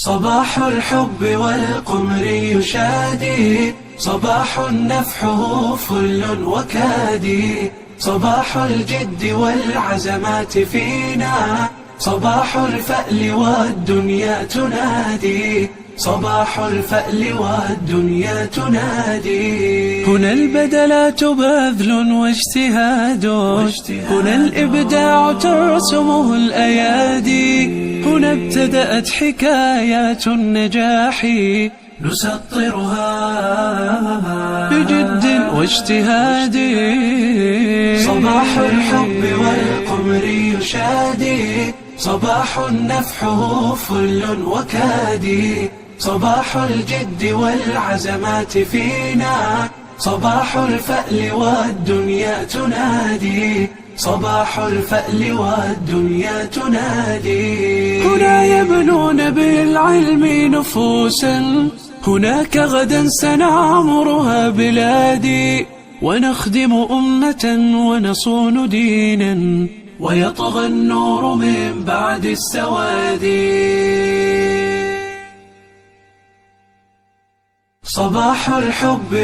صباح الحب والقمر يشادي، صباح نفحه فل وكادي، صباح الجد والعزمات فينا، صباح الفأل والدنيا تنادي، صباح الفأل والدنيا تنادي. هنا البدلات بذل واجتهاد، هنا الإبداع ترسمه الأيادي، هنا ابتدأت حكايات النجاح نسطرها بجد واجتهاد. صباح الحب والقمر يشادي، صباح نفحه فل وكادي، صباح الجد والعزمات فينا، صباح الفأل والدنيا تنادي، صباح الفأل والدنيا تنادي. هنا يبنون بالعلم نفوسا، هناك غدا سنعمرها بلادي، ونخدم أمة ونصون دينا، ويطغى النور من بعد السواد. صباح الحب